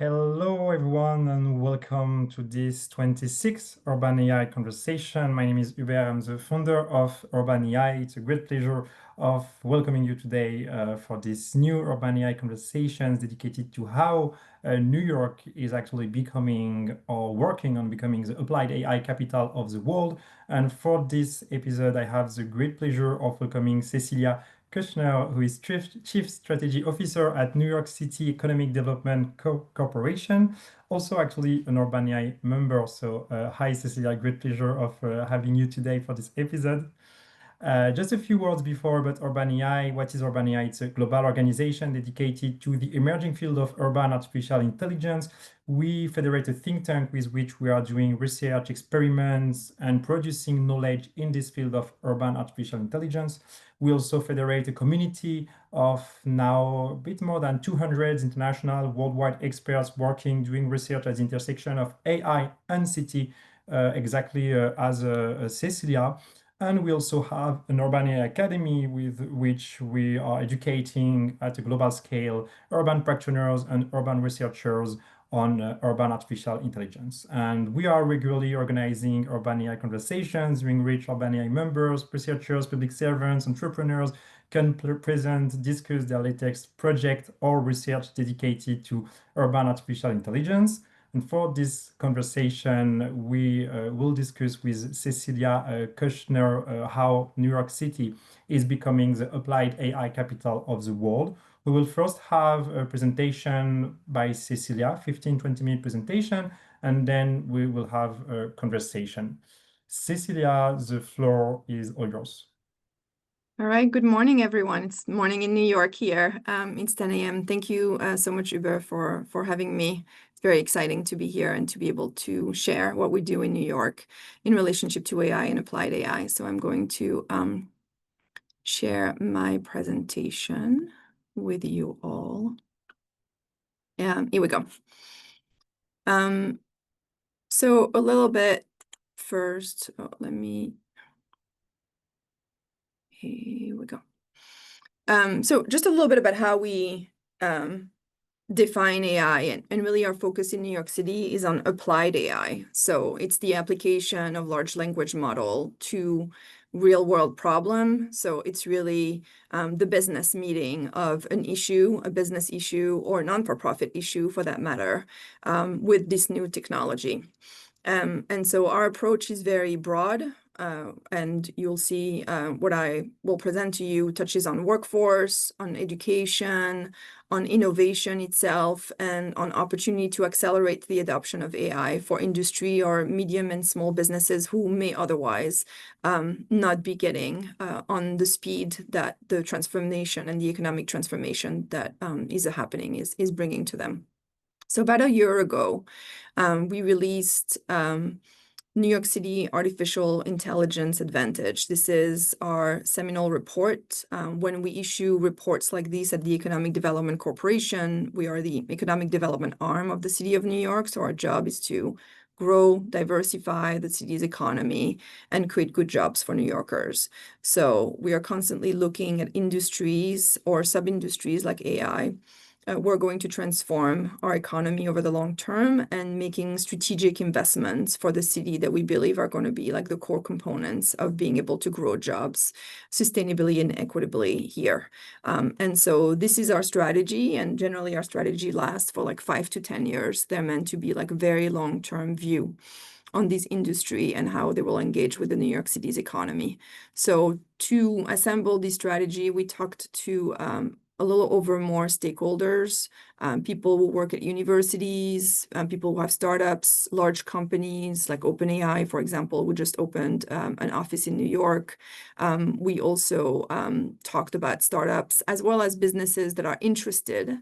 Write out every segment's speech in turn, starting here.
Hello, everyone, and welcome to this 26th Urban AI conversation. My name is Hubert. I'm the founder of Urban AI. It's a great pleasure of welcoming you today for this new Urban AI conversations dedicated to how New York is actually becoming or working on becoming the applied AI capital of the world. And for this episode, I have the great pleasure of welcoming Cecilia Kushner, who is Chief Strategy Officer at New York City Economic Development Corporation, also actually an Urban AI member. So hi, Cecilia, great pleasure of having you today for this episode. Just a few words before about Urban AI. What is Urban AI? It's a global organization dedicated to the emerging field of urban artificial intelligence. We federate a think tank with which we are doing research, experiments, and producing knowledge in this field of urban artificial intelligence. We also federate a community of now a bit more than 200 international worldwide experts working, doing research at the intersection of AI and city, exactly as Cecilia. And we also have an Urban AI Academy with which we are educating at a global scale urban practitioners and urban researchers on urban artificial intelligence. And we are regularly organizing Urban AI conversations during which Urban AI members, researchers, public servants, entrepreneurs can present, discuss their latest project or research dedicated to urban artificial intelligence. And for this conversation, we will discuss with Cecilia Kushner how New York City is becoming the applied AI capital of the world. We will first have a presentation by Cecilia, 15-20 minute presentation, and then we will have a conversation. Cecilia, the floor is all yours. All right, good morning, everyone. It's morning in New York here. It's 10 a.m. Thank you so much, Uber, for having me. It's very exciting to be here and to be able to share what we do in New York in relationship to AI and applied AI. So I'm going to share my presentation with you all. Here we go. So a little bit first, here we go. So just a little bit about how we define AI, and really our focus in New York City is on applied AI. So it's the application of large language model to real world problem. So it's really the business meeting of an issue, a business issue, or a non-for-profit issue for that matter, with this new technology. And so our approach is very broad. And you'll see what I will present to you touches on workforce, on education, on innovation itself, and on opportunity to accelerate the adoption of AI for industry or medium and small businesses who may otherwise not be getting on the speed that the transformation and the economic transformation that is happening is bringing to them. So about a year ago, we released New York City Artificial Intelligence Advantage. This is our seminal report. When we issue reports like this at the Economic Development Corporation, we are the economic development arm of the City of New York. So our job is to grow, diversify the city's economy, and create good jobs for New Yorkers. So we are constantly looking at industries or sub-industries like AI. We're going to transform our economy over the long term and making strategic investments for the city that we believe are going to be like the core components of being able to grow jobs sustainably and equitably here. And so this is our strategy, and generally our strategy lasts for like 5 to 10 years. They're meant to be like a very long-term view on this industry and how they will engage with the New York City's economy. So to assemble this strategy, we talked to a little over more stakeholders, people who work at universities, people who have startups, large companies like OpenAI, for example, who just opened an office in New York. We also talked about startups as well as businesses that are interested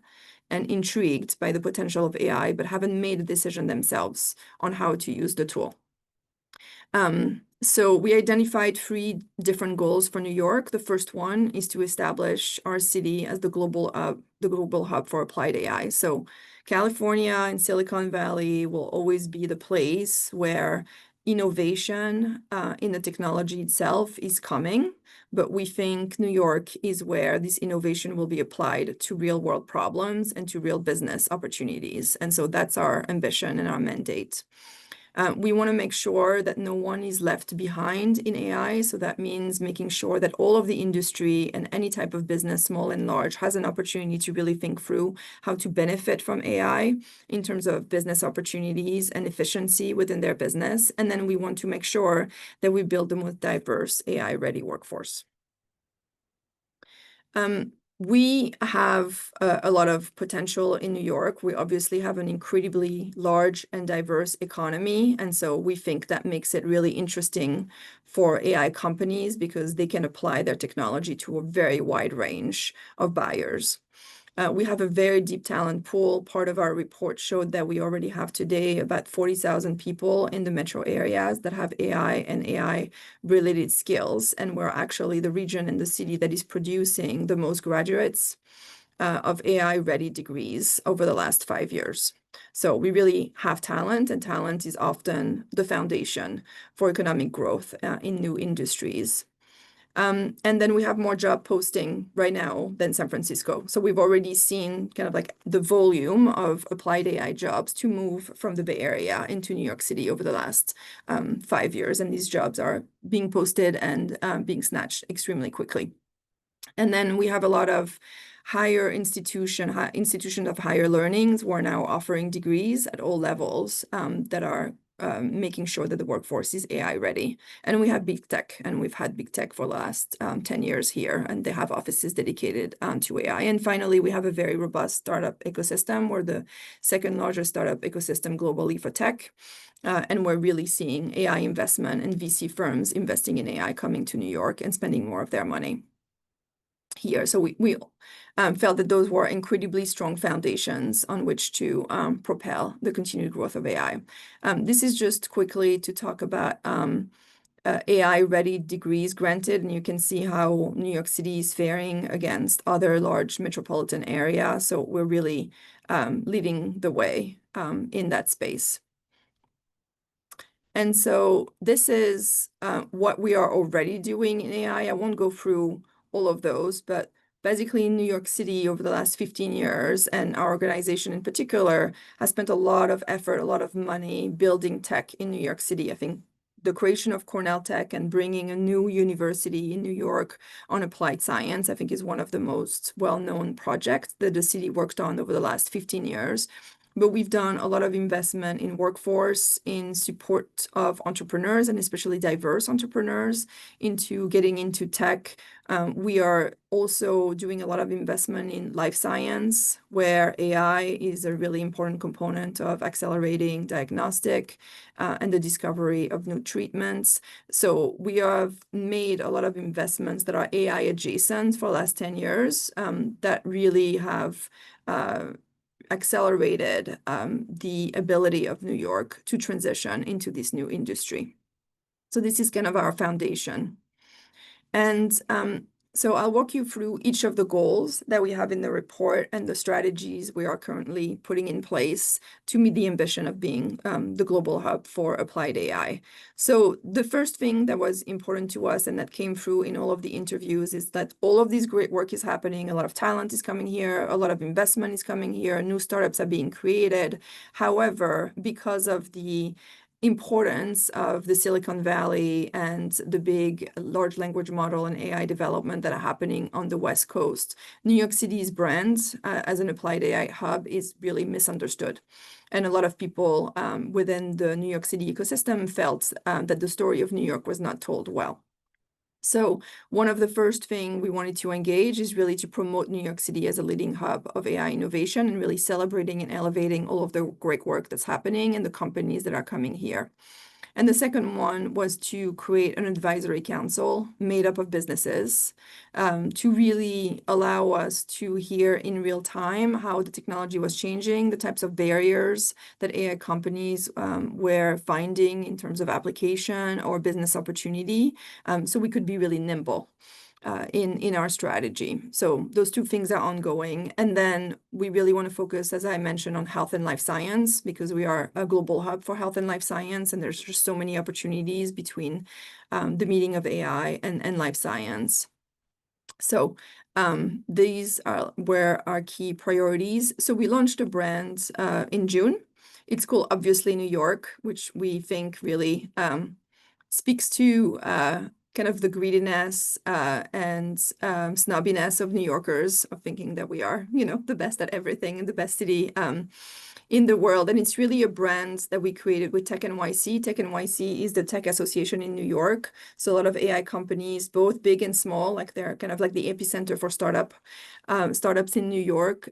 and intrigued by the potential of AI, but haven't made a decision themselves on how to use the tool. So we identified 3 different goals for New York. The first one is to establish our city as the global hub for applied AI. So California and Silicon Valley will always be the place where innovation in the technology itself is coming, but we think New York is where this innovation will be applied to real world problems and to real business opportunities. And so that's our ambition and our mandate. We want to make sure that no one is left behind in AI. So that means making sure that all of the industry and any type of business, small and large, has an opportunity to really think through how to benefit from AI in terms of business opportunities and efficiency within their business. And then we want to make sure that we build the most diverse AI-ready workforce. We have a lot of potential in New York. We obviously have an incredibly large and diverse economy. And so we think that makes it really interesting for AI companies because they can apply their technology to a very wide range of buyers. We have a very deep talent pool. Part of our report showed that we already have today about 40,000 people in the metro areas that have AI and AI-related skills. And we're actually the region in the city that is producing the most graduates of AI-ready degrees over the last 5 years. So we really have talent, and talent is often the foundation for economic growth in new industries. And then we have more job posting right now than San Francisco. So we've already seen kind of like the volume of applied AI jobs to move from the Bay Area into New York City over the last 5 years. And these jobs are being posted and being snatched extremely quickly. And then we have a lot of institutions of higher learnings who are now offering degrees at all levels that are making sure that the workforce is AI ready. And we have big tech, and we've had big tech for the last 10 years here, and they have offices dedicated to AI. And finally, we have a very robust startup ecosystem. We're the second largest startup ecosystem globally for tech. And we're really seeing AI investment and VC firms investing in AI coming to New York and spending more of their money here. So we felt that those were incredibly strong foundations on which to propel the continued growth of AI. This is just quickly to talk about AI-ready degrees granted, and you can see how New York City is faring against other large metropolitan areas. So we're really leading the way in that space. And so this is what we are already doing in AI. I won't go through all of those, but basically in New York City over the last 15 years, and our organization in particular has spent a lot of effort, a lot of money building tech in New York City. I think the creation of Cornell Tech and bringing a new university in New York on applied science, I think, is one of the most well-known projects that the city worked on over the last 15 years. But we've done a lot of investment in workforce, in support of entrepreneurs, and especially diverse entrepreneurs, into getting into tech. We are also doing a lot of investment in life science, where AI is a really important component of accelerating diagnostic and the discovery of new treatments. So we have made a lot of investments that are AI adjacent for the last 10 years that really have accelerated the ability of New York to transition into this new industry. So this is kind of our foundation. And so I'll walk you through each of the goals that we have in the report and the strategies we are currently putting in place to meet the ambition of being the global hub for applied AI. So the first thing that was important to us and that came through in all of the interviews is that all of this great work is happening. A lot of talent is coming here. A lot of investment is coming here. New startups are being created. However, because of the importance of the Silicon Valley and the big large language model and AI development that are happening on the West Coast, New York City's brand as an applied AI hub is really misunderstood. And a lot of people within the New York City ecosystem felt that the story of New York was not told well. So one of the first things we wanted to engage is really to promote New York City as a leading hub of AI innovation and really celebrating and elevating all of the great work that's happening and the companies that are coming here. And the second one was to create an advisory council made up of businesses to really allow us to hear in real time how the technology was changing, the types of barriers that AI companies were finding in terms of application or business opportunity, so we could be really nimble. in our strategy. So those two things are ongoing. And then we really want to focus, as I mentioned, on health and life science, because we are a global hub for health and life science. And there's just so many opportunities between the meeting of AI and life science. So these are where our key priorities. So we launched a brand in June. It's called Obviously New York, which we think really speaks to kind of the greediness and snobbiness of New Yorkers, of thinking that we are, the best at everything and the best city in the world. And it's really a brand that we created with Tech NYC. Tech NYC is the tech association in New York. So a lot of AI companies, both big and small, like they're kind of like the epicenter for startups in New York.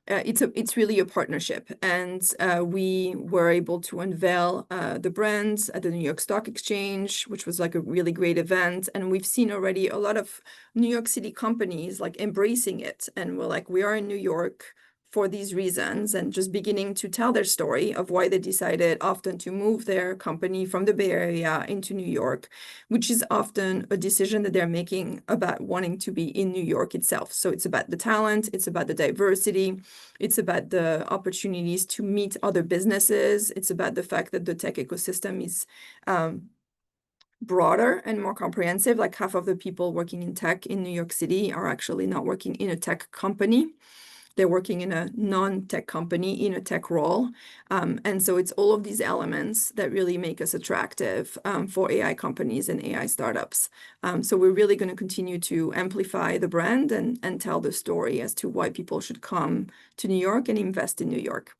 It's really a partnership, and we were able to unveil the brand at the New York Stock Exchange, which was like a really great event. And we've seen already a lot of New York City companies like embracing it, and we're like, we are in New York for these reasons, and just beginning to tell their story of why they decided often to move their company from the Bay Area into New York, which is often a decision that they're making about wanting to be in New York itself. So it's about the talent, it's about the diversity, it's about the opportunities to meet other businesses, it's about the fact that the tech ecosystem is broader and more comprehensive. Like half of the people working in tech in New York City are actually not working in a tech company. They're working in a non-tech company in a tech role. And so it's all of these elements that really make us attractive for AI companies and AI startups. So we're really going to continue to amplify the brand and tell the story as to why people should come to New York and invest in New York.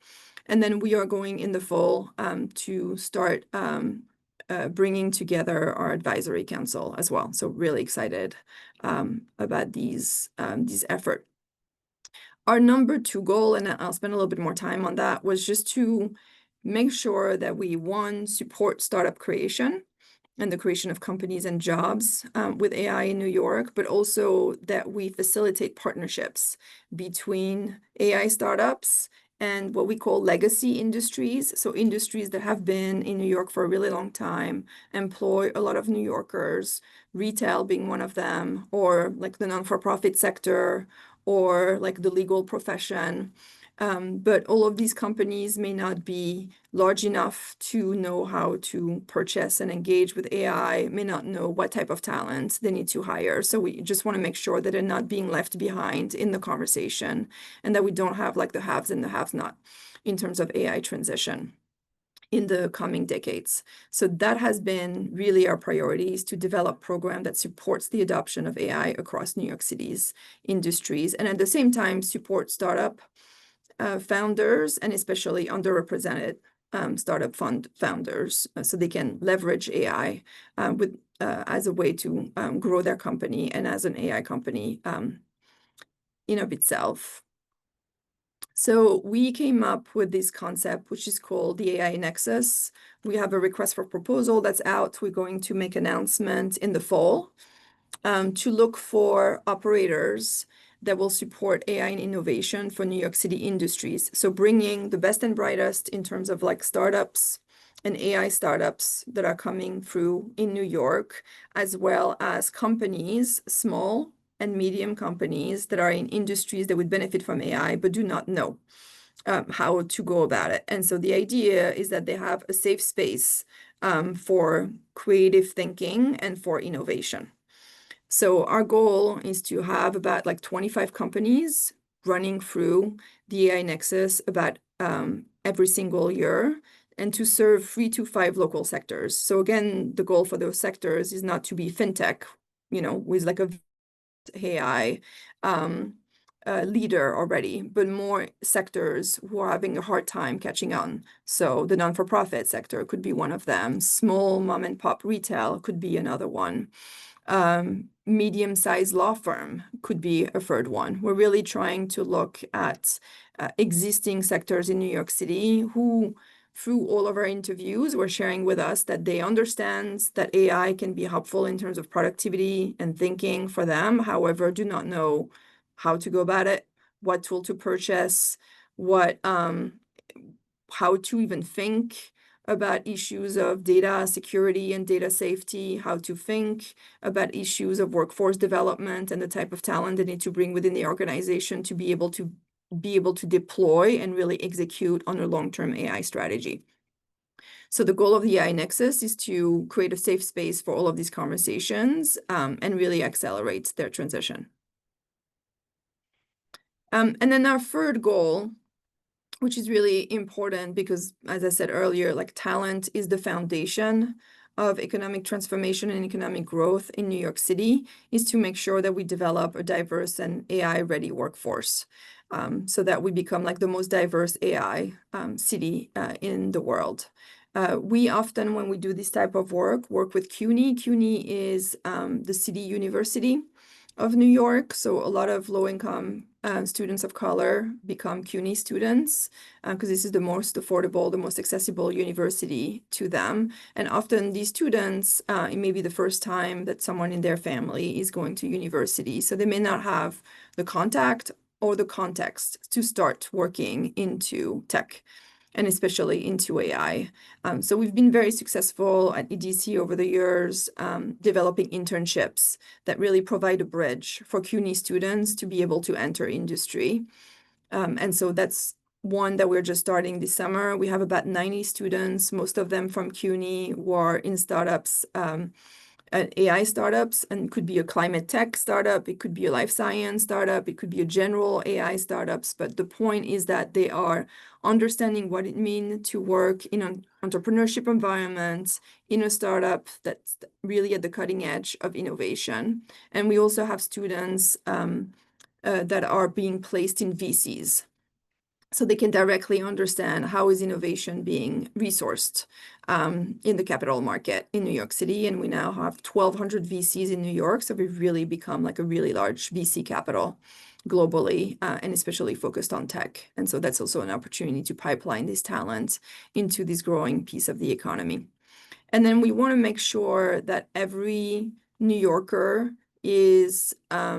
And then we are going in the fall to start bringing together our advisory council as well. So really excited about these efforts. Our number 2 goal, and I'll spend a little bit more time on that, was just to make sure that we, one, support startup creation and the creation of companies and jobs with AI in New York, but also that we facilitate partnerships between AI startups and what we call legacy industries. So industries that have been in New York for a really long time, employ a lot of New Yorkers, retail being one of them, or like the non-for-profit sector, or like the legal profession. But all of these companies may not be large enough to know how to purchase and engage with AI, may not know what type of talent they need to hire. So we just want to make sure that they're not being left behind in the conversation, and that we don't have like the haves and the have-not in terms of AI transition in the coming decades. So that has been really our priority, is to develop a program that supports the adoption of AI across New York City's industries, and at the same time support startup founders, and especially underrepresented startup founders, so they can leverage AI as a way to grow their company and as an AI company in of itself. So we came up with this concept, which is called the AI Nexus. We have a request for proposal that's out. We're going to make an announcement in the fall to look for operators that will support AI and innovation for New York City industries. So bringing the best and brightest in terms of like startups and AI startups that are coming through in New York, as well as companies, small and medium companies that are in industries that would benefit from AI, but do not know how to go about it. And so the idea is that they have a safe space for creative thinking and for innovation. So our goal is to have about like 25 companies running through the AI Nexus about every single year, and to serve 3 to 5 local sectors. So again, the goal for those sectors is not to be fintech, with like a AI leader already, but more sectors who are having a hard time catching on. So the non-for-profit sector could be one of them. Small mom and pop retail could be another one. Medium-sized law firm could be a third one. We're really trying to look at existing sectors in New York City who, through all of our interviews, were sharing with us that they understand that AI can be helpful in terms of productivity and thinking for them, however, do not know how to go about it, what tool to purchase, how to even think about issues of data security and data safety, how to think about issues of workforce development and the type of talent they need to bring within the organization to be able to deploy and really execute on a long-term AI strategy. So the goal of the AI Nexus is to create a safe space for all of these conversations and really accelerate their transition. And then our third goal, which is really important because, as I said earlier, like talent is the foundation of economic transformation and economic growth in New York City, is to make sure that we develop a diverse and AI-ready workforce so that we become like the most diverse AI city in the world. We often, when we do this type of work with CUNY. CUNY is the city university of New York. So a lot of low-income students of color become CUNY students because this is the most affordable, the most accessible university to them. And often these students, it may be the first time that someone in their family is going to university. So they may not have the contact or the context to start working into tech, and especially into AI. So we've been very successful at EDC over the years, developing internships that really provide a bridge for CUNY students to be able to enter industry. And so that's one that we're just starting this summer. We have about 90 students, most of them from CUNY, who are in startups, AI startups, and it could be a climate tech startup, it could be a life science startup, it could be a general AI startups. But the point is that they are understanding what it means to work in an entrepreneurship environment, in a startup that's really at the cutting edge of innovation. And we also have students that are being placed in VCs, so they can directly understand how is innovation being resourced in the capital market in New York City. And we now have 1,200 VCs in New York. So we've really become like a really large VC capital globally, and especially focused on tech. And so that's also an opportunity to pipeline this talent into this growing piece of the economy. And then we want to make sure that every New Yorker is not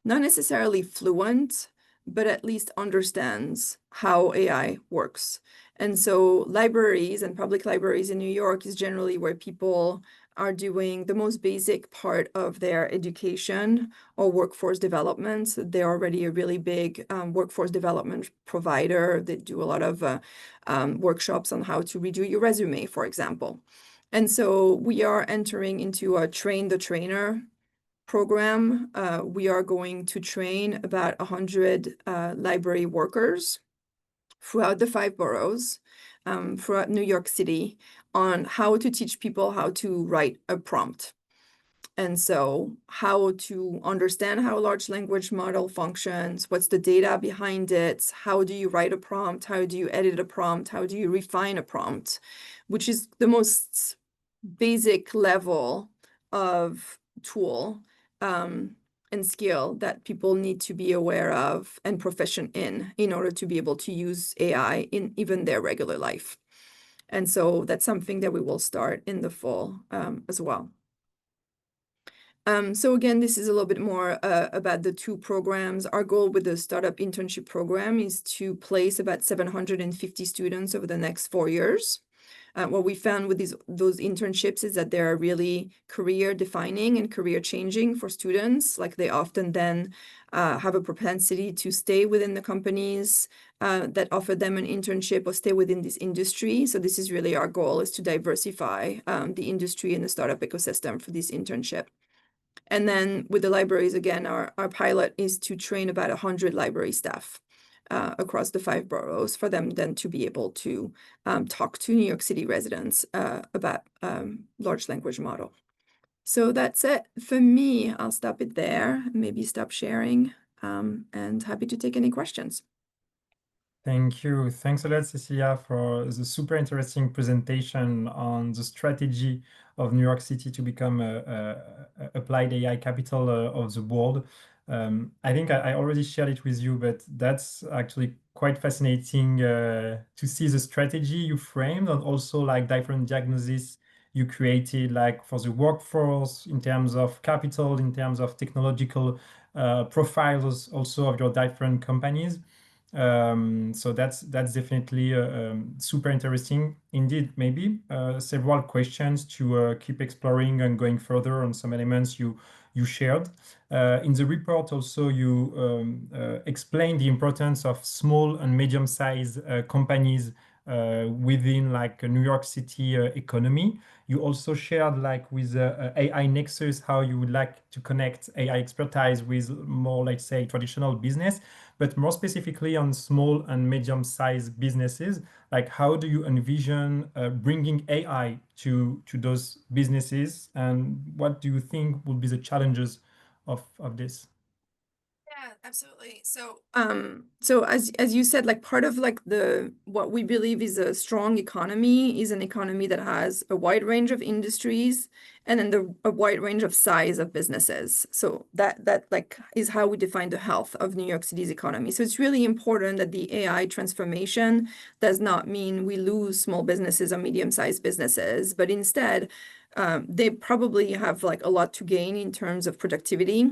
necessarily fluent, but at least understands how AI works. And so libraries and public libraries in New York is generally where people are doing the most basic part of their education or workforce development. So they're already a really big workforce development provider. They do a lot of workshops on how to redo your resume, for example. And so we are entering into a train the trainer program. We are going to train about 100 library workers throughout the 5 boroughs, throughout New York City, on how to teach people how to write a prompt. And so how to understand how a large language model functions, what's the data behind it, how do you write a prompt, how do you edit a prompt, how do you refine a prompt, which is the most basic level of tool and skill that people need to be aware of and proficient in order to be able to use AI in even their regular life. And so that's something that we will start in the fall as well. So again, this is a little bit more about the 2 programs. Our goal with the startup internship program is to place about 750 students over the next 4 years. What we found with those internships is that they're really career defining and career changing for students. Like they often then have a propensity to stay within the companies that offer them an internship or stay within this industry. So this is really our goal, is to diversify the industry and the startup ecosystem for this internship. And then with the libraries, again, our pilot is to train about 100 library staff across the 5 boroughs for them then to be able to talk to New York City residents about large language model. So that's it for me. I'll stop it there, maybe stop sharing, and happy to take any questions. Thank you. Thanks a lot, Cecilia, for the super interesting presentation on the strategy of New York City to become a applied AI capital of the world. I think I already shared it with you, but that's actually quite fascinating to see the strategy you framed and also like different diagnoses you created, like for the workforce in terms of capital, in terms of technological profiles also of your different companies. So that's definitely super interesting indeed. Maybe several questions to keep exploring and going further on some elements you shared. In the report also you explained the importance of small and medium-sized companies within like a New York City economy. You also shared like with AI Nexus how you would like to connect AI expertise with more, let's say, traditional business, but more specifically on small and medium-sized businesses. Like how do you envision bringing AI to those businesses, and what do you think would be the challenges of this? Yeah, absolutely. So as you said, like part of like what we believe is a strong economy is an economy that has a wide range of industries and then a wide range of size of businesses. So that like is how we define the health of New York City's economy. So it's really important that the AI transformation does not mean we lose small businesses or medium-sized businesses, but instead they probably have like a lot to gain in terms of productivity.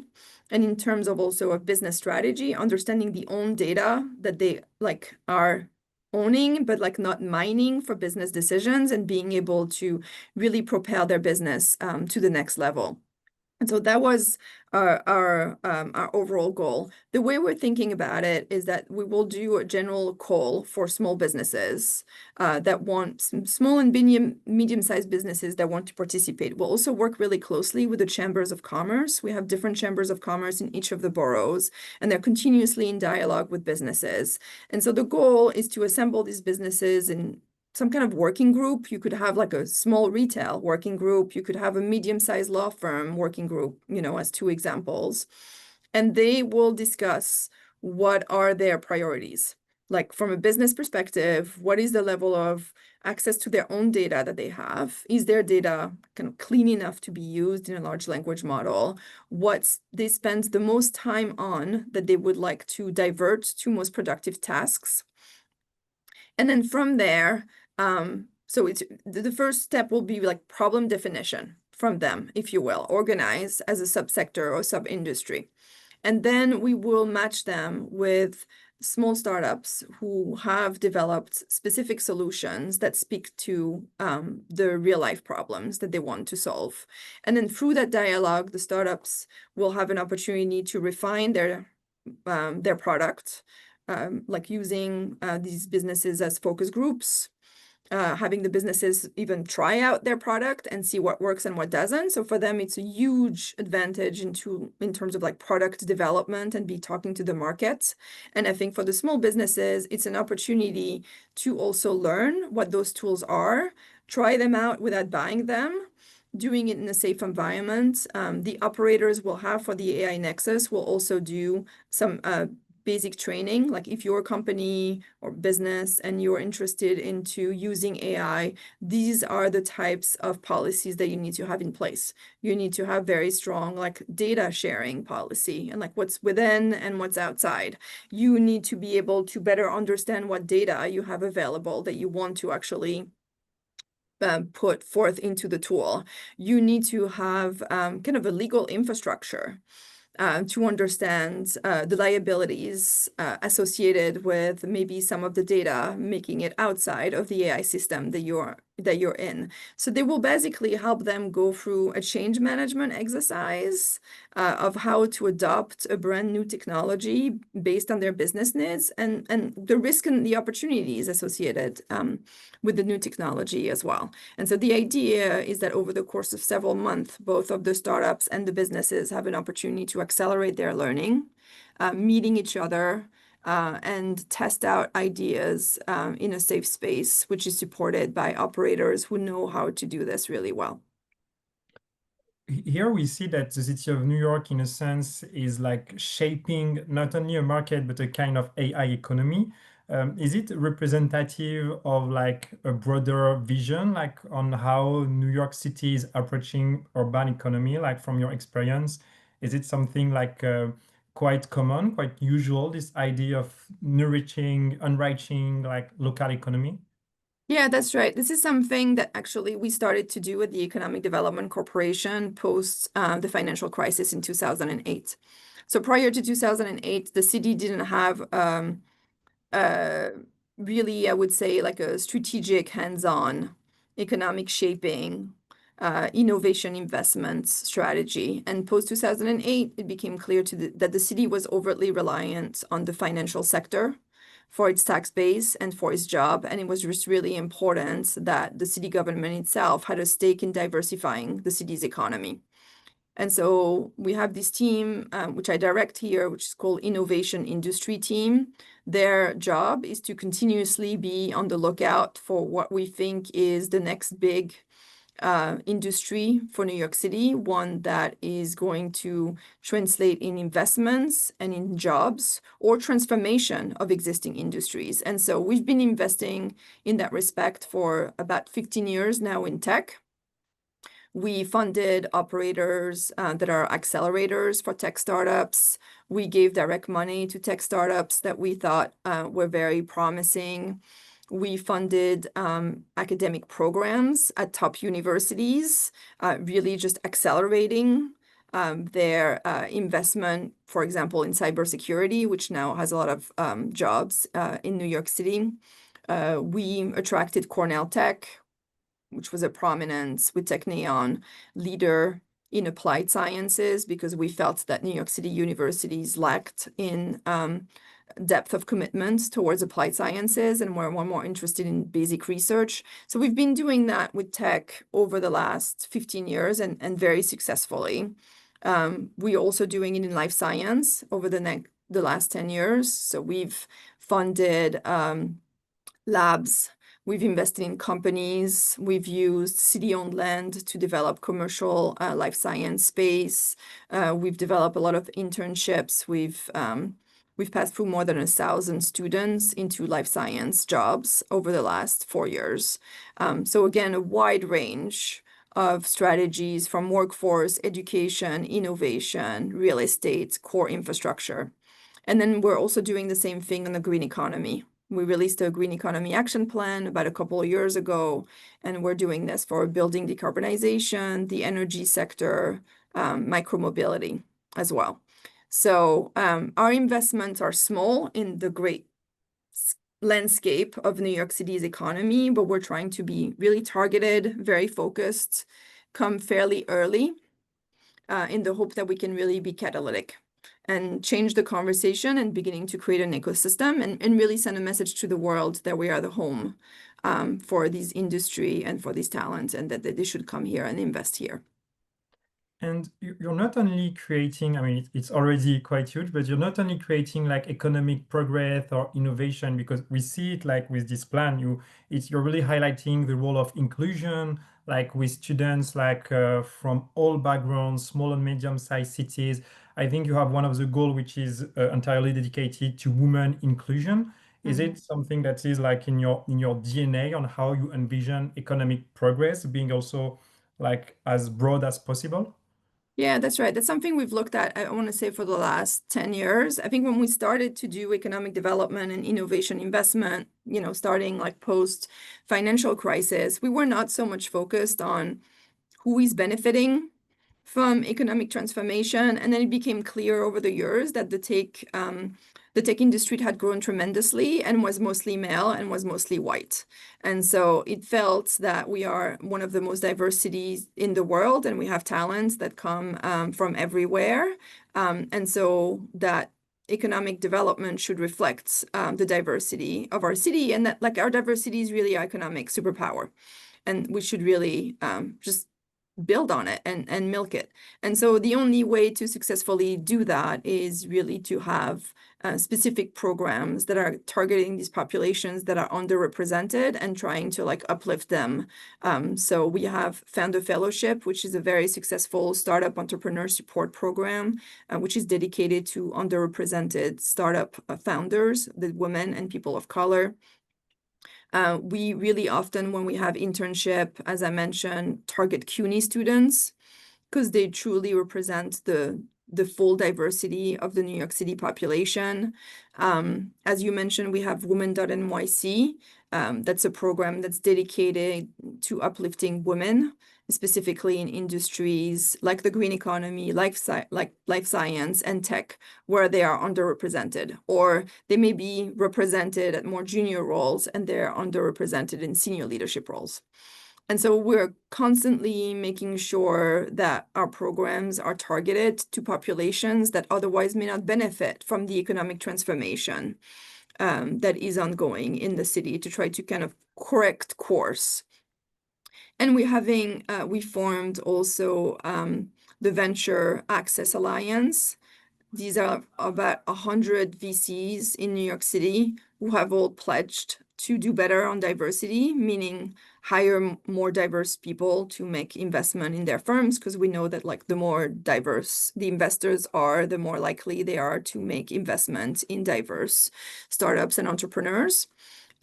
And in terms of also a business strategy, understanding the own data that they like are owning, but like not mining for business decisions and being able to really propel their business to the next level. And so that was our overall goal. The way we're thinking about it is that we will do a general call for small businesses that want small and medium-sized businesses that want to participate. We'll also work really closely with the chambers of commerce. We have different chambers of commerce in each of the boroughs, and they're continuously in dialogue with businesses. And so the goal is to assemble these businesses in some kind of working group. You could have like a small retail working group. You could have a medium-sized law firm working group, as two examples. And they will discuss what are their priorities. Like from a business perspective, what is the level of access to their own data that they have? Is their data kind of clean enough to be used in a large language model? What they spend the most time on that they would like to divert to most productive tasks? And then from there, so it's the first step will be like problem definition from them, if you will, organize as a subsector or sub-industry. And then we will match them with small startups who have developed specific solutions that speak to the real life problems that they want to solve. And then through that dialogue, the startups will have an opportunity to refine their product, like using these businesses as focus groups, having the businesses even try out their product and see what works and what doesn't. So for them, it's a huge advantage in terms of like product development and be talking to the market. And I think for the small businesses, it's an opportunity to also learn what those tools are, try them out without buying them, doing it in a safe environment. The operators will have for the AI Nexus will also do some basic training. Like if you're a company or business and you're interested into using AI, these are the types of policies that you need to have in place. You need to have very strong like data sharing policy and like what's within and what's outside. You need to be able to better understand what data you have available that you want to actually put forth into the tool. You need to have kind of a legal infrastructure to understand the liabilities associated with maybe some of the data, making it outside of the AI system that you're in. So they will basically help them go through a change management exercise of how to adopt a brand new technology based on their business needs and the risk and the opportunities associated with the new technology as well. And so the idea is that over the course of several months, both of the startups and the businesses have an opportunity to accelerate their learning, meeting each other, and test out ideas in a safe space, which is supported by operators who know how to do this really well. Here we see that the city of New York, in a sense, is like shaping not only a market, but a kind of AI economy. Is it representative of like a broader vision, like on how New York City is approaching urban economy, like from your experience? Is it something like quite common, quite usual, this idea of enriching like local economy? Yeah, that's right. This is something that actually we started to do at the Economic Development Corporation post the financial crisis in 2008. So prior to 2008, the city didn't have really, I would say, like a strategic hands-on economic shaping, innovation investments strategy. And post-2008, it became clear that the city was overtly reliant on the financial sector for its tax base and for its job. And it was just really important that the city government itself had a stake in diversifying the city's economy. And so we have this team, which I direct here, which is called Innovation Industry Team. Their job is to continuously be on the lookout for what we think is the next big industry for New York City, one that is going to translate in investments and in jobs or transformation of existing industries. And so we've been investing in that respect for about 15 years now in tech. We funded operators that are accelerators for tech startups. We gave direct money to tech startups that we thought were very promising. We funded academic programs at top universities, really just accelerating their investment, for example, in cybersecurity, which now has a lot of jobs in New York City. We attracted Cornell Tech, which was a prominent with Technion leader in applied sciences, because we felt that New York City universities lacked in depth of commitment towards applied sciences and were more interested in basic research. So we've been doing that with tech over the last 15 years and very successfully. We're also doing it in life science over the last 10 years. So we've funded labs. We've invested in companies. We've used city-owned land to develop commercial life science space. We've developed a lot of internships. We've passed through more than 1,000 students into life science jobs over the last 4 years. So again, a wide range of strategies from workforce, education, innovation, real estate, core infrastructure. And then we're also doing the same thing on the green economy. We released a Green Economy Action Plan about a couple of years ago, and we're doing this for building decarbonization, the energy sector, micromobility as well. So our investments are small in the great landscape of New York City's economy, but we're trying to be really targeted, very focused, come fairly early in the hope that we can really be catalytic and change the conversation and beginning to create an ecosystem and really send a message to the world that we are the home for this industry and for these talents, and that they should come here and invest here. And you're not only creating, I mean, it's already quite huge, but you're not only creating like economic progress or innovation, because we see it like with this plan, you're really highlighting the role of inclusion, like with students like from all backgrounds, small and medium-sized cities. I think you have one of the goals which is entirely dedicated to women inclusion. Is it something that is like in your DNA on how you envision economic progress being also like as broad as possible? Yeah, that's right. That's something we've looked at, I want to say, for the last 10 years. I think when we started to do economic development and innovation investment, starting like post-financial crisis, we were not so much focused on who is benefiting from economic transformation. And then it became clear over the years that the tech industry had grown tremendously and was mostly male and was mostly white. And so it felt that we are one of the most diverse cities in the world, and we have talents that come from everywhere. And so that economic development should reflect the diversity of our city, and that like our diversity is really our economic superpower. And we should really just build on it and milk it. And so the only way to successfully do that is really to have specific programs that are targeting these populations that are underrepresented and trying to like uplift them. So we have Founder Fellowship, which is a very successful startup entrepreneur support program, which is dedicated to underrepresented startup founders, the women and people of color. We really often, when we have internship, as I mentioned, target CUNY students, because they truly represent the the full diversity of the New York City population. As you mentioned, we have Women.NYC. That's a program that's dedicated to uplifting women, specifically in industries like the green economy, life science, and tech, where they are underrepresented, or they may be represented at more junior roles and they're underrepresented in senior leadership roles. And so we're constantly making sure that our programs are targeted to populations that otherwise may not benefit from the economic transformation that is ongoing in the city, to try to kind of correct course. And we formed also the Venture Access Alliance. These are about 100 VCs in New York City who have all pledged to do better on diversity, meaning hire more diverse people to make investment in their firms, because we know that like the more diverse the investors are, the more likely they are to make investment in diverse startups and entrepreneurs.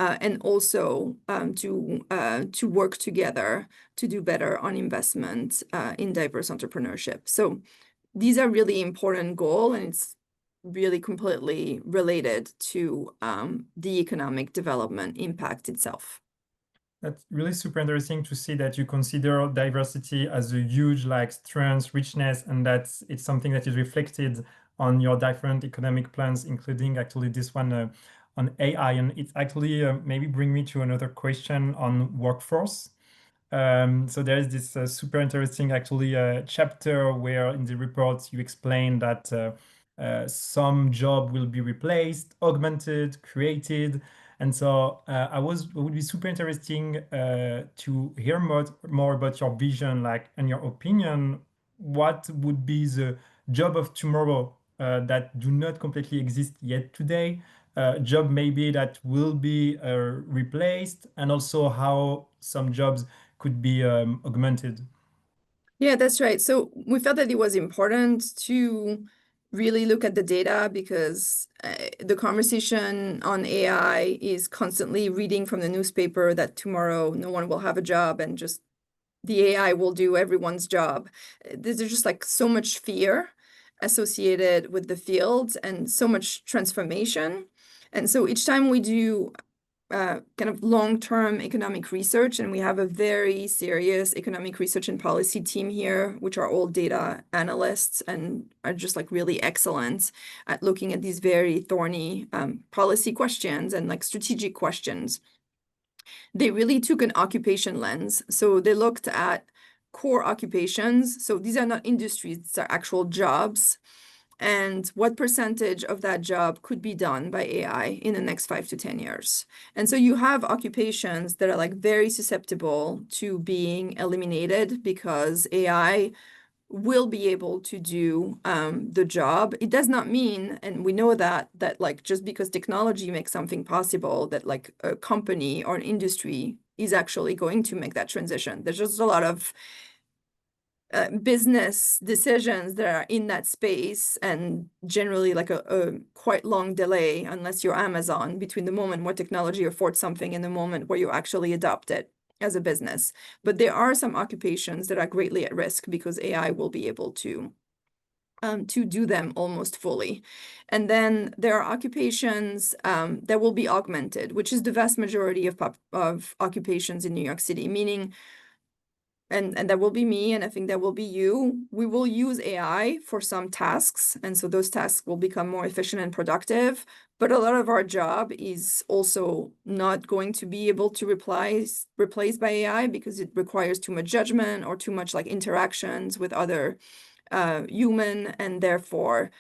And also to work together to do better on investment in diverse entrepreneurship. So these are really important goals, and it's really completely related to the economic development impact itself. That's really super interesting to see that you consider diversity as a huge like strength, richness, and that it's something that is reflected on your different economic plans, including actually this one on AI. And it actually maybe bring me to another question on workforce. So there is this super interesting actually chapter where in the report you explain that some job will be replaced, augmented, created. And so it would be super interesting to hear more about your vision, like, and your opinion. What would be the job of tomorrow that do not completely exist yet today? Job maybe that will be replaced, and also how some jobs could be augmented. Yeah, that's right. So we felt that it was important to really look at the data, because the conversation on AI is constantly reading from the newspaper that tomorrow no one will have a job and just the AI will do everyone's job. There's just like so much fear associated with the field and so much transformation. And so each time we do kind of long-term economic research, and we have a very serious economic research and policy team here, which are all data analysts and are just like really excellent at looking at these very thorny policy questions and like strategic questions. They really took an occupation lens. So they looked at core occupations. So these are not industries, these are actual jobs. And what percentage of that job could be done by AI in the next 5 to 10 years. And so you have occupations that are like very susceptible to being eliminated because AI will be able to do the job. It does not mean, and we know that like just because technology makes something possible, that like a company or an industry is actually going to make that transition. There's just a lot of business decisions that are in that space, and generally like a quite long delay, unless you're Amazon, between the moment where technology affords something and the moment where you actually adopt it as a business. But there are some occupations that are greatly at risk because AI will be able to do them almost fully. And then there are occupations that will be augmented, which is the vast majority of occupations in New York City, meaning and that will be me, and I think that will be you. We will use AI for some tasks, and so those tasks will become more efficient and productive. But a lot of our job is also not going to be able to replaced by AI because it requires too much judgment or too much like interactions with other human, and therefore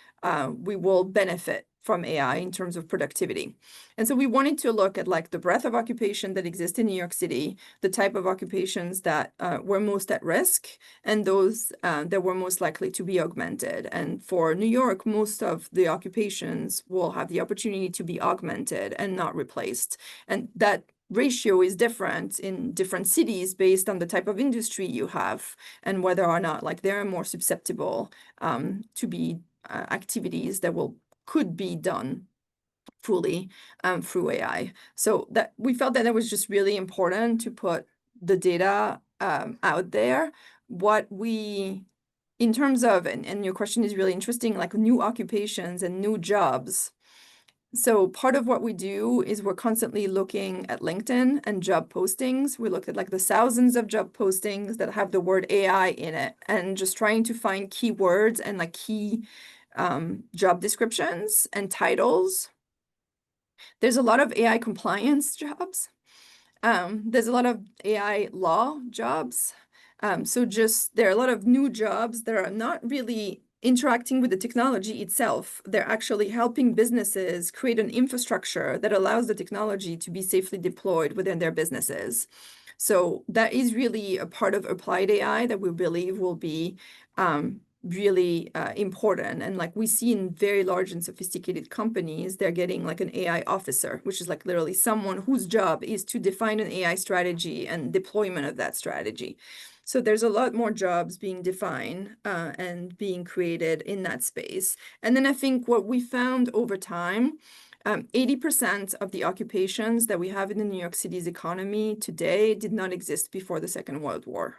we will benefit from AI in terms of productivity. And so we wanted to look at like the breadth of occupation that exists in New York City, the type of occupations that were most at risk, and those that were most likely to be augmented. And for New York, most of the occupations will have the opportunity to be augmented and not replaced. And that ratio is different in different cities based on the type of industry you have and whether or not like they're more susceptible to be activities that could be done fully through AI. So that we felt that it was just really important to put the data out there. What we in terms of, and your question is really interesting, like new occupations and new jobs. So part of what we do is we're constantly looking at LinkedIn and job postings. We look at like the thousands of job postings that have the word AI in it, and just trying to find keywords and like key job descriptions and titles. There's a lot of AI compliance jobs. There's a lot of AI law jobs. So just there are a lot of new jobs that are not really interacting with the technology itself. They're actually helping businesses create an infrastructure that allows the technology to be safely deployed within their businesses. So that is really a part of applied AI that we believe will be really important. And like we see in very large and sophisticated companies, they're getting like an AI officer, which is like literally someone whose job is to define an AI strategy and deployment of that strategy. So there's a lot more jobs being defined and being created in that space. And then I think what we found over time, 80% of the occupations that we have in the New York City's economy today did not exist before the Second World War.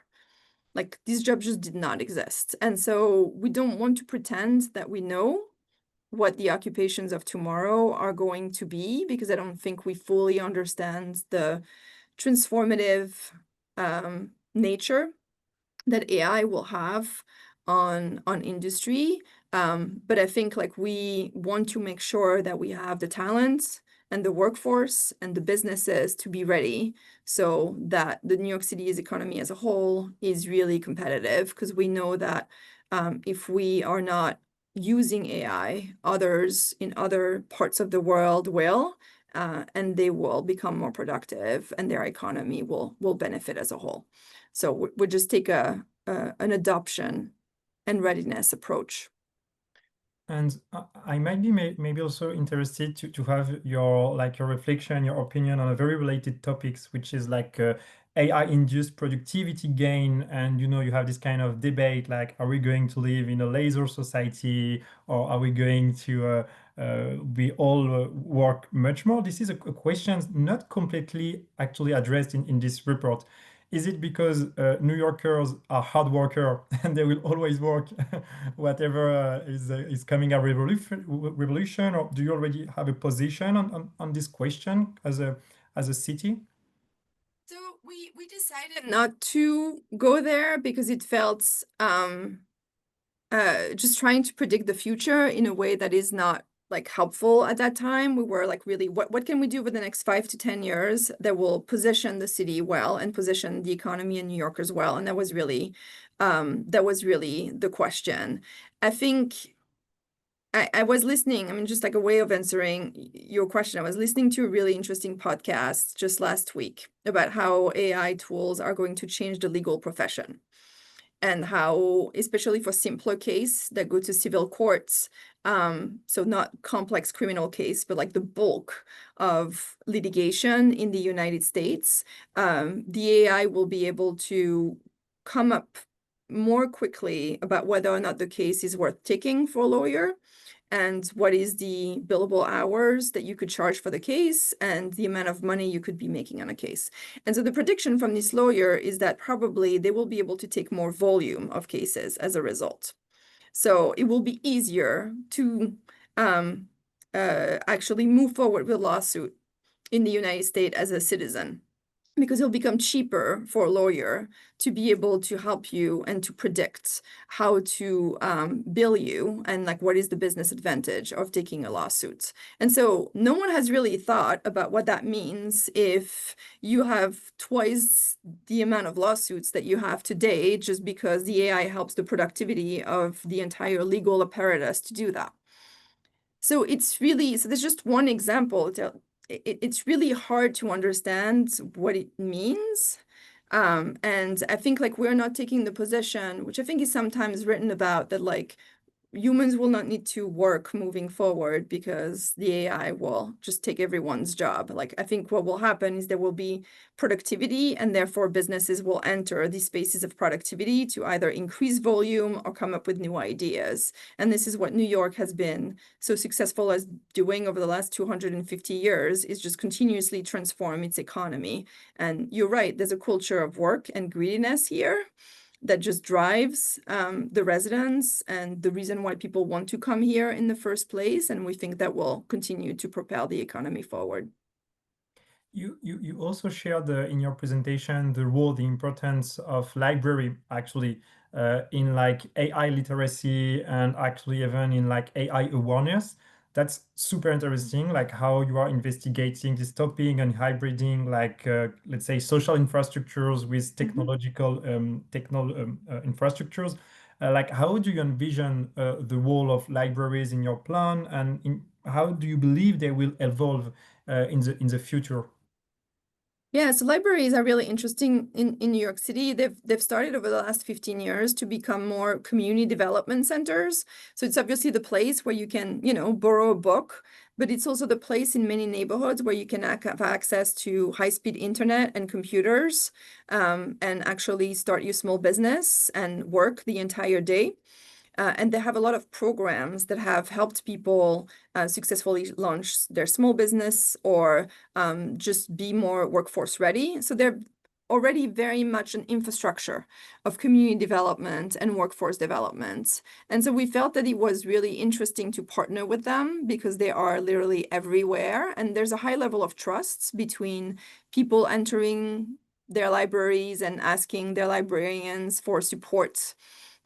Like these jobs just did not exist. And so we don't want to pretend that we know what the occupations of tomorrow are going to be, because I don't think we fully understand the transformative nature that AI will have on industry. But I think like we want to make sure that we have the talent and the workforce and the businesses to be ready so that the New York City's economy as a whole is really competitive, because we know that if we are not using AI, others in other parts of the world will, and they will become more productive and their economy will benefit as a whole. So we just take an adoption and readiness approach. And I might be maybe also interested to have your reflection, your opinion on a very related topics, which is like AI-induced productivity gain. And you have this kind of debate, like, are we going to live in a laser society, or are we going to we all work much more? This is a question not completely actually addressed in this report. Is it because New Yorkers are hard workers and they will always work whatever is coming a revolution, or do you already have a position on this question as a city? So we decided not to go there because it felt just trying to predict the future in a way that is not like helpful at that time. We were like, really, what can we do over the next 5 to 10 years that will position the city well and position the economy in New York as well? And that was really the question. I think I was listening, I mean, just like a way of answering your question, I was listening to a really interesting podcast just last week about how AI tools are going to change the legal profession, and how, especially for simpler case that go to civil courts, so not complex criminal case, but like the bulk of litigation in the United States, the AI will be able to come up more quickly about whether or not the case is worth taking for a lawyer, and what is the billable hours that you could charge for the case, and the amount of money you could be making on a case. And so the prediction from this lawyer is that probably they will be able to take more volume of cases as a result. So it will be easier to actually move forward with a lawsuit in the United States as a citizen, because it'll become cheaper for a lawyer to be able to help you and to predict how to bill you, and like what is the business advantage of taking a lawsuit. And so no one has really thought about what that means if you have twice the amount of lawsuits that you have today, just because the AI helps the productivity of the entire legal apparatus to do that. So it's really, so there's just one example. It's really hard to understand what it means. And I think like we're not taking the position, which I think is sometimes written about, that like humans will not need to work moving forward because the AI will just take everyone's job. Like, I think what will happen is there will be productivity, and therefore businesses will enter these spaces of productivity to either increase volume or come up with new ideas. And this is what New York has been so successful as doing over the last 250 years, is just continuously transform its economy. And you're right, there's a culture of work and greediness here, that just drives the residents and the reason why people want to come here in the first place. And we think that will continue to propel the economy forward. You also shared in your presentation the role, the importance of library actually in like AI literacy and actually even in like AI awareness. That's super interesting, like how you are investigating this topic and hybriding like let's say social infrastructures with technological infrastructures. Like how do you envision the role of libraries in your plan, and how do you believe they will evolve in the future? Yeah, so libraries are really interesting in New York City. They've started over the last 15 years to become more community development centers. So it's obviously the place where you can, borrow a book, but it's also the place in many neighborhoods where you can have access to high-speed internet and computers, and actually start your small business and work the entire day. And they have a lot of programs that have helped people successfully launch their small business or just be more workforce ready. So they're already very much an infrastructure of community development and workforce development. And so we felt that it was really interesting to partner with them because they are literally everywhere. And there's a high level of trust between people entering their libraries and asking their librarians for support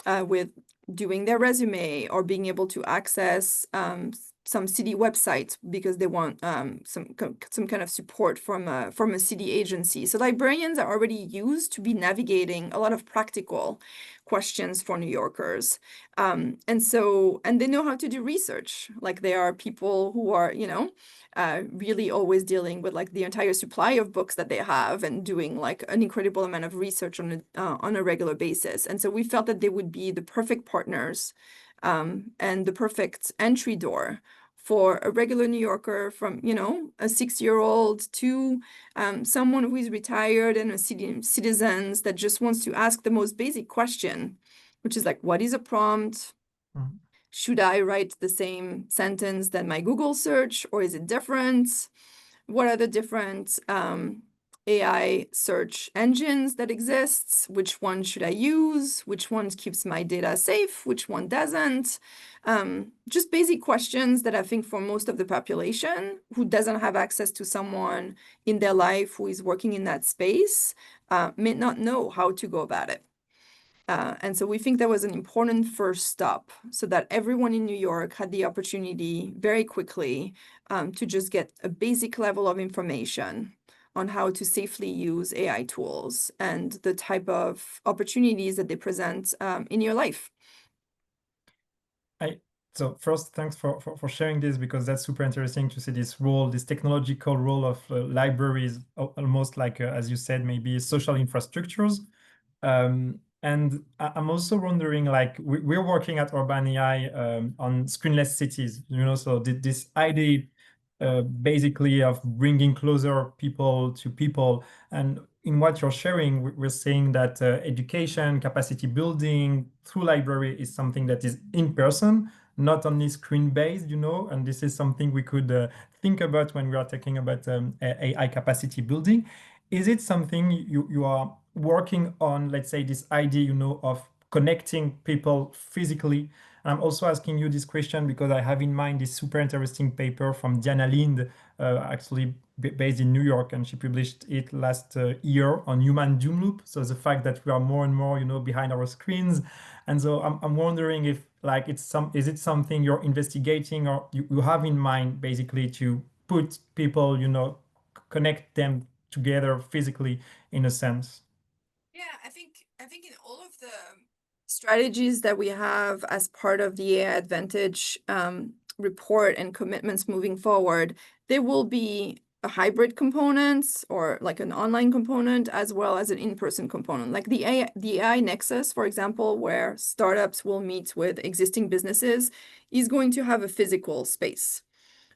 with doing their resume or being able to access some city websites because they want some kind of support from a city agency. So librarians are already used to be navigating a lot of practical questions for New Yorkers. And they know how to do research. Like they are people who are, really always dealing with like the entire supply of books that they have and doing like an incredible amount of research on a regular basis. And so we felt that they would be the perfect partners and the perfect entry door for a regular New Yorker, from, a 6-year-old to someone who is retired and a citizens that just wants to ask the most basic question, which is like, what is a prompt? Mhm. Should I write the same sentence than my Google search, or is it different? What are the different AI search engines that exists? Which one should I use? Which one keeps my data safe? Which one doesn't? Just basic questions that I think for most of the population who doesn't have access to someone in their life who is working in that space may not know how to go about it. And so we think that was an important first stop so that everyone in New York had the opportunity very quickly to just get a basic level of information on how to safely use AI tools and the type of opportunities that they present in your life. So first, thanks for sharing this, because that's super interesting to see this role, this technological role of libraries, almost like, as you said, maybe social infrastructures. And I'm also wondering, like, we're working at Urban AI on screenless cities, so this idea basically of bringing closer people to people. And in what you're sharing, we're saying that education, capacity building through library is something that is in person, not only screen-based, and this is something we could think about when we are talking about AI capacity building. Is it something you are working on, let's say, this idea, of connecting people physically? And I'm also asking you this question because I have in mind this super interesting paper from Diana Lind, actually based in New York, and she published it last year on human doom loop. So the fact that we are more and more, behind our screens. And so I'm wondering if, like, is it something you're investigating, or you have in mind basically to put people, connect them together physically in a sense? Yeah, I think in all of the strategies that we have as part of the AI Advantage report and commitments moving forward, there will be a hybrid component or like an online component as well as an in-person component. Like the AI Nexus, for example, where startups will meet with existing businesses, is going to have a physical space.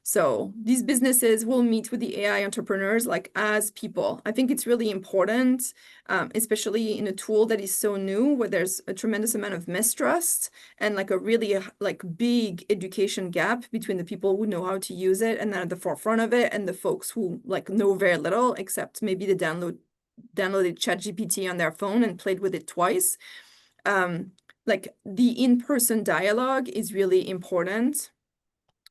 So these businesses will meet with the AI entrepreneurs like as people. I think it's really important, especially in a tool that is so new, where there's a tremendous amount of mistrust and like a really like big education gap between the people who know how to use it and then at the forefront of it and the folks who like know very little, except maybe they downloaded ChatGPT on their phone and played with it twice. like the in-person dialogue is really important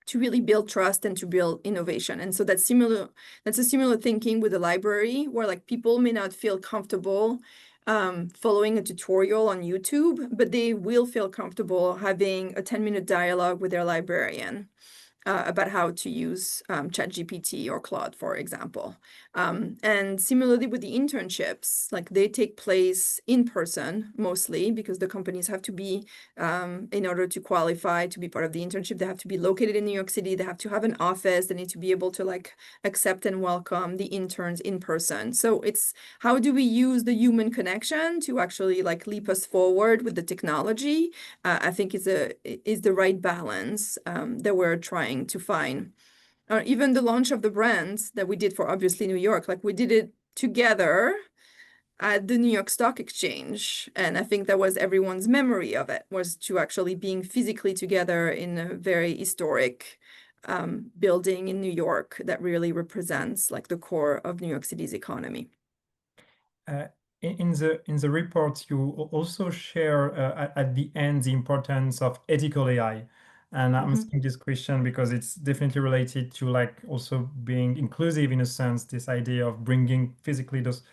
to really build trust and to build innovation. And so that's a similar thinking with the library, where like people may not feel comfortable following a tutorial on YouTube, but they will feel comfortable having a 10-minute dialogue with their librarian about how to use ChatGPT or Claude, for example. And similarly with the internships, like they take place in person mostly, because the companies have to be, in order to qualify to be part of the internship, they have to be located in New York City, they have to have an office, they need to be able to like accept and welcome the interns in person. So it's how do we use the human connection to actually like leap us forward with the technology, I think is the right balance that we're trying to find. Even the launch of the brands that we did for obviously New York, like we did it together at the New York Stock Exchange. And I think that was everyone's memory of it, was to actually being physically together in a very historic building in New York that really represents like the core of New York City's economy. In the report, you also share at the end the importance of ethical AI. And I'm asking this question because it's definitely related to like also being inclusive in a sense, this idea of bringing physically those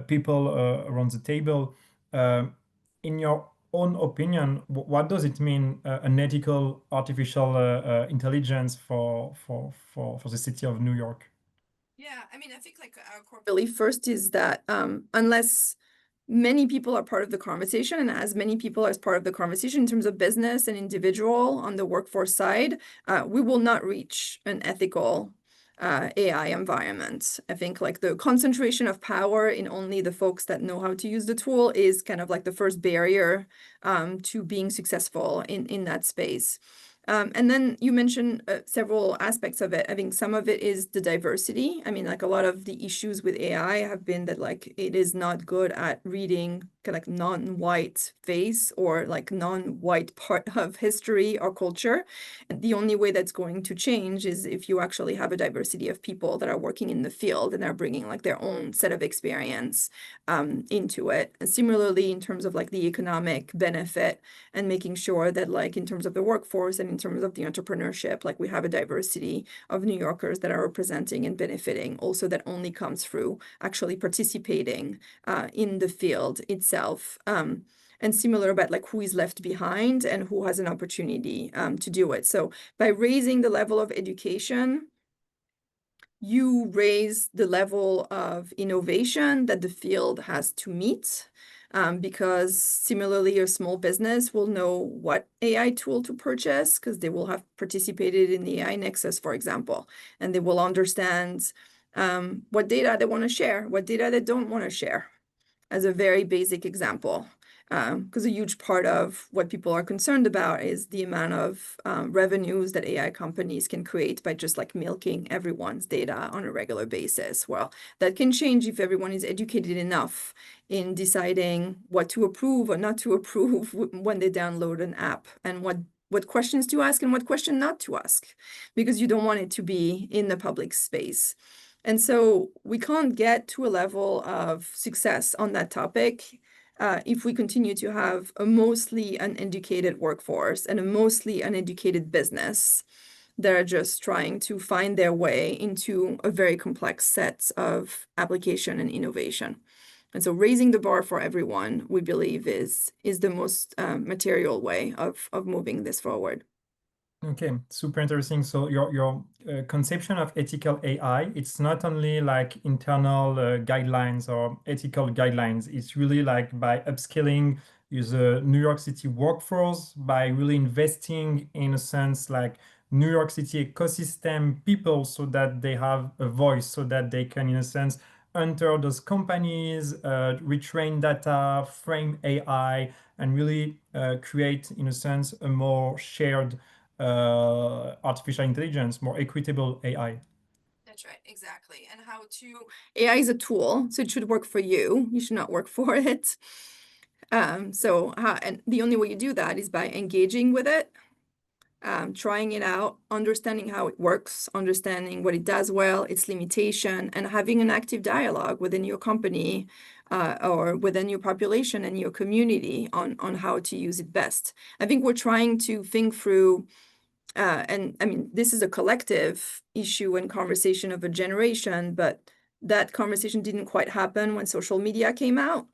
people around the table. In your own opinion, what does it mean, an ethical artificial intelligence for the city of New York? Yeah, I mean, I think like our core belief first is that unless many people are part of the conversation, and as many people as part of the conversation in terms of business and individual on the workforce side, we will not reach an ethical AI environment. I think like the concentration of power in only the folks that know how to use the tool is kind of like the first barrier to being successful in that space. And then you mentioned several aspects of it. I think some of it is the diversity. I mean, like a lot of the issues with AI have been that like it is not good at reading kind of like non-white face or like non-white part of history or culture. And the only way that's going to change is if you actually have a diversity of people that are working in the field and are bringing like their own set of experience into it. And similarly, in terms of like the economic benefit and making sure that like in terms of the workforce and in terms of the entrepreneurship, like we have a diversity of New Yorkers that are representing and benefiting. Also, that only comes through actually participating in the field itself. And similar about like who is left behind and who has an opportunity to do it. So by raising the level of education, you raise the level of innovation that the field has to meet. Because similarly, a small business will know what AI tool to purchase because they will have participated in the AI Nexus, for example, and they will understand what data they want to share, what data they don't want to share, as a very basic example. Because a huge part of what people are concerned about is the amount of revenues that AI companies can create by just like milking everyone's data on a regular basis. Well, that can change if everyone is educated enough in deciding what to approve or not to approve when they download an app, and what questions to ask and what question not to ask, because you don't want it to be in the public space. And so we can't get to a level of success on that topic if we continue to have a mostly uneducated workforce and a mostly uneducated business that are just trying to find their way into a very complex set of application and innovation. And so raising the bar for everyone, we believe, is the most material way of moving this forward. Okay, super interesting. So your conception of ethical AI, it's not only like internal guidelines or ethical guidelines. It's really like by upskilling the New York City workforce, by really investing in a sense like New York City ecosystem people so that they have a voice, so that they can, in a sense, enter those companies, retrain data, frame AI, and really create, in a sense, a more shared artificial intelligence, more equitable AI. That's right, exactly. And how to AI is a tool, so it should work for you. You should not work for it. And the only way you do that is by engaging with it, trying it out, understanding how it works, understanding what it does well, its limitation, and having an active dialogue within your company or within your population and your community on how to use it best. I think we're trying to think through, and I mean, this is a collective issue and conversation of a generation, but that conversation didn't quite happen when social media came out.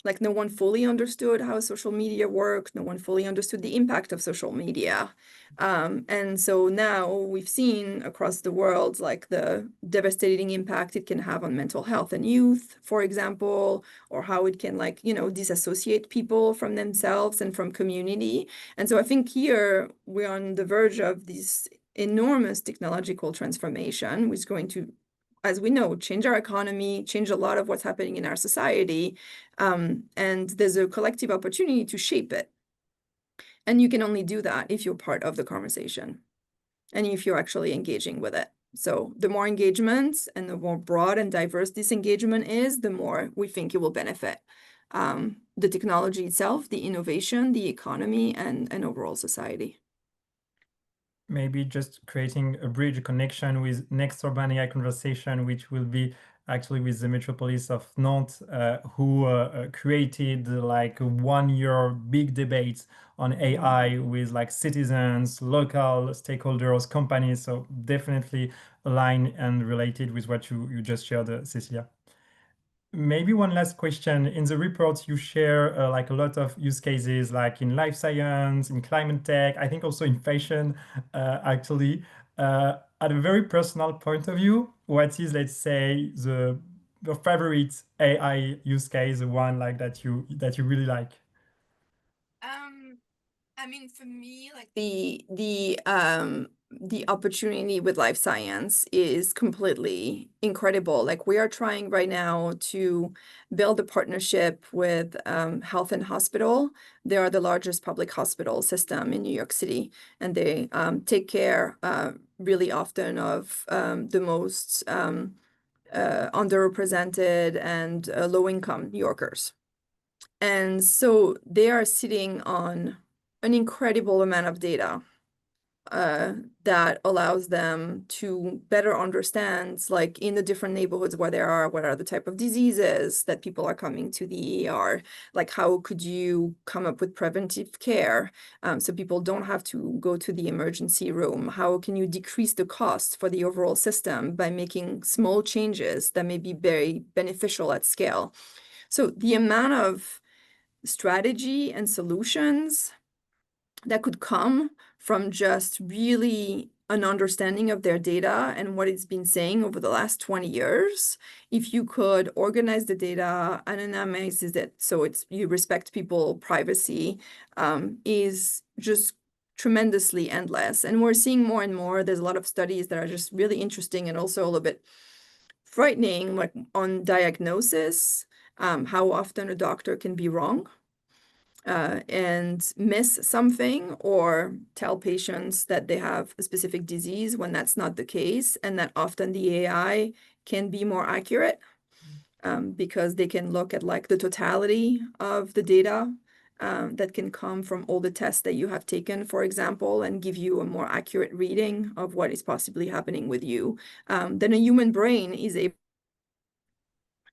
Like, no one fully understood how social media worked. No one fully understood the impact of social media. And so now we've seen across the world, like, the devastating impact it can have on mental health and youth, for example, or how it can, like, disassociate people from themselves and from community. And so I think here we're on the verge of this enormous technological transformation, which is going to, as we know, change our economy, change a lot of what's happening in our society. And there's a collective opportunity to shape it. And you can only do that if you're part of the conversation and if you're actually engaging with it. So the more engagement and the more broad and diverse this engagement is, the more we think it will benefit the technology itself, the innovation, the economy, and overall society. Maybe just creating a bridge, a connection with next Urban AI conversation, which will be actually with the metropolis of Nantes, who created like a 1 year big debate on AI with like citizens, local stakeholders, companies. So definitely aligned and related with what you just shared, Cecilia. Maybe one last question. In the report, you share like a lot of use cases, like in life science, in climate tech, I think also in fashion, actually. At a very personal point of view, what is, let's say, your favorite AI use case, the one like that you really like? I mean, for me, like, the opportunity with life science is completely incredible. Like, we are trying right now to build a partnership with Health and Hospital. They are the largest public hospital system in New York City, and they take care really often of the most underrepresented and low-income New Yorkers. And so they are sitting on an incredible amount of data that allows them to better understand, like, in the different neighborhoods where they are, what are the type of diseases that people are coming to the ER, like, how could you come up with preventive care so people don't have to go to the emergency room? How can you decrease the cost for the overall system by making small changes that may be very beneficial at scale? So the amount of strategy and solutions that could come from just really an understanding of their data and what it's been saying over the last 20 years, if you could organize the data, anonymize it so you respect people's privacy, is just tremendously endless. And we're seeing more and more. There's a lot of studies that are just really interesting and also a little bit frightening, like on diagnosis, how often a doctor can be wrong and miss something or tell patients that they have a specific disease when that's not the case, and that often the AI can be more accurate because they can look at, like, the totality of the data that can come from all the tests that you have taken, for example, and give you a more accurate reading of what is possibly happening with you than a human brain is able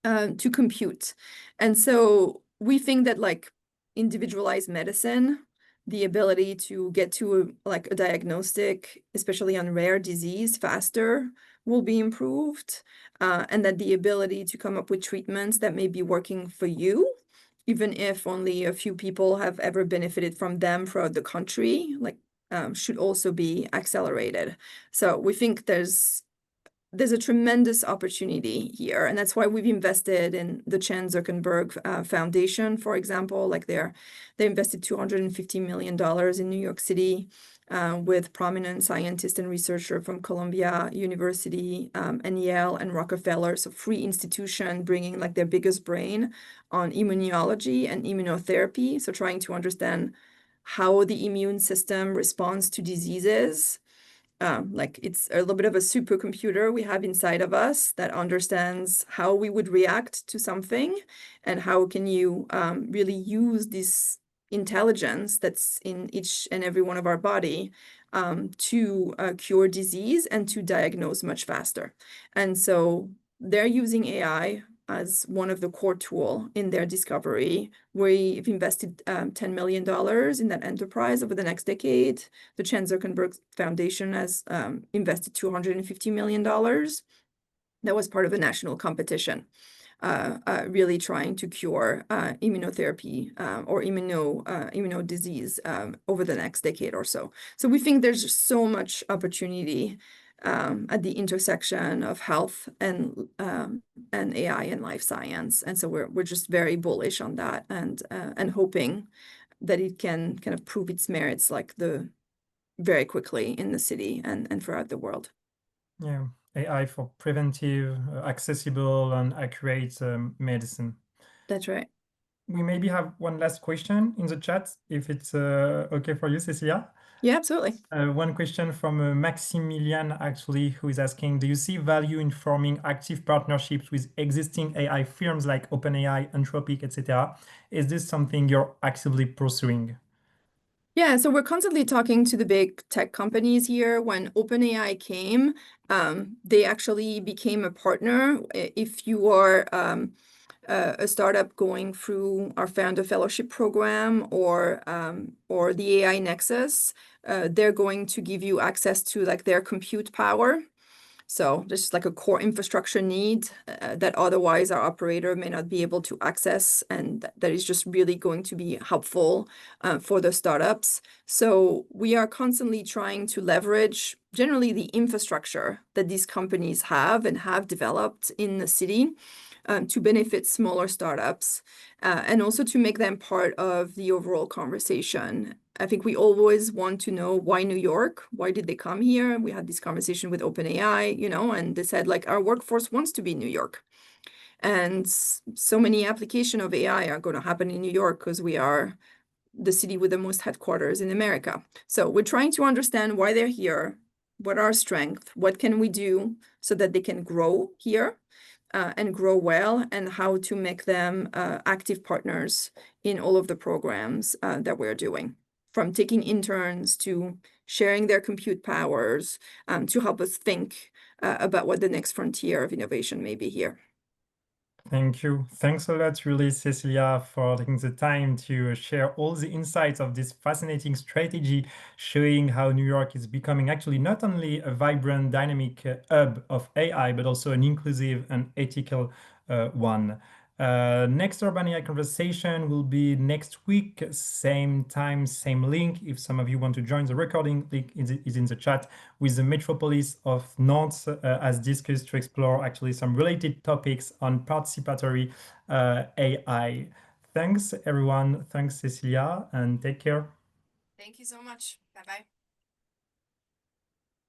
to compute. And so we think that, like, individualized medicine, the ability to get to a diagnostic, especially on rare disease, faster will be improved, and that the ability to come up with treatments that may be working for you, even if only a few people have ever benefited from them throughout the country, should also be accelerated. So we think there's a tremendous opportunity here, and that's why we've invested in the Chan Zuckerberg Foundation, for example. Like, they invested $250 million in New York City with prominent scientists and researchers from Columbia University and Yale and Rockefeller, so free institution bringing, like, their biggest brain on immunology and immunotherapy, so trying to understand how the immune system responds to diseases. Like, it's a little bit of a supercomputer we have inside of us that understands how we would react to something, and how can you really use this intelligence that's in each and every one of our body to cure disease and to diagnose much faster. And so they're using AI as one of the core tool in their discovery. We've invested $10 million in that enterprise over the next decade. The Chan Zuckerberg Foundation has invested $250 million. That was part of a national competition, really trying to cure immunotherapy or immuno disease over the next decade or so. So we think there's just so much opportunity at the intersection of health and AI and life science, and so we're just very bullish on that, and hoping that it can kind of prove its merits very quickly in the city and throughout the world. Yeah, AI for preventive, accessible, and accurate medicine. That's right. We maybe have one last question in the chat, if it's okay for you, Cecilia. Yeah, absolutely. One question from Maximilian, actually, who is asking, do you see value in forming active partnerships with existing AI firms like OpenAI, Anthropic, etc.? Is this something you're actively pursuing? Yeah, so we're constantly talking to the big tech companies here. When OpenAI came, they actually became a partner. If you are a startup going through our founder fellowship program or the AI Nexus, they're going to give you access to like their compute power. So this is like a core infrastructure need that otherwise our operator may not be able to access, and that is just really going to be helpful for the startups. So we are constantly trying to leverage generally the infrastructure that these companies have and have developed in the city to benefit smaller startups and also to make them part of the overall conversation. I think we always want to know why New York? Why did they come here? We had this conversation with OpenAI, and they said, like, our workforce wants to be in New York. And so many applications of AI are going to happen in New York because we are the city with the most headquarters in America. So we're trying to understand why they're here, what are our strengths, what can we do so that they can grow here and grow well, and how to make them active partners in all of the programs that we're doing, from taking interns to sharing their compute powers to help us think about what the next frontier of innovation may be here. Thank you. Thanks a lot, really, Cecilia, for taking the time to share all the insights of this fascinating strategy, showing how New York is becoming actually not only a vibrant, dynamic hub of AI, but also an inclusive and ethical one. Next Urban AI conversation will be next week, same time, same link. If some of you want to join, the recording link is in the chat, with the metropolis of Nantes as discussed to explore actually some related topics on participatory AI. Thanks, everyone. Thanks, Cecilia, and take care. Thank you so much. Bye-bye.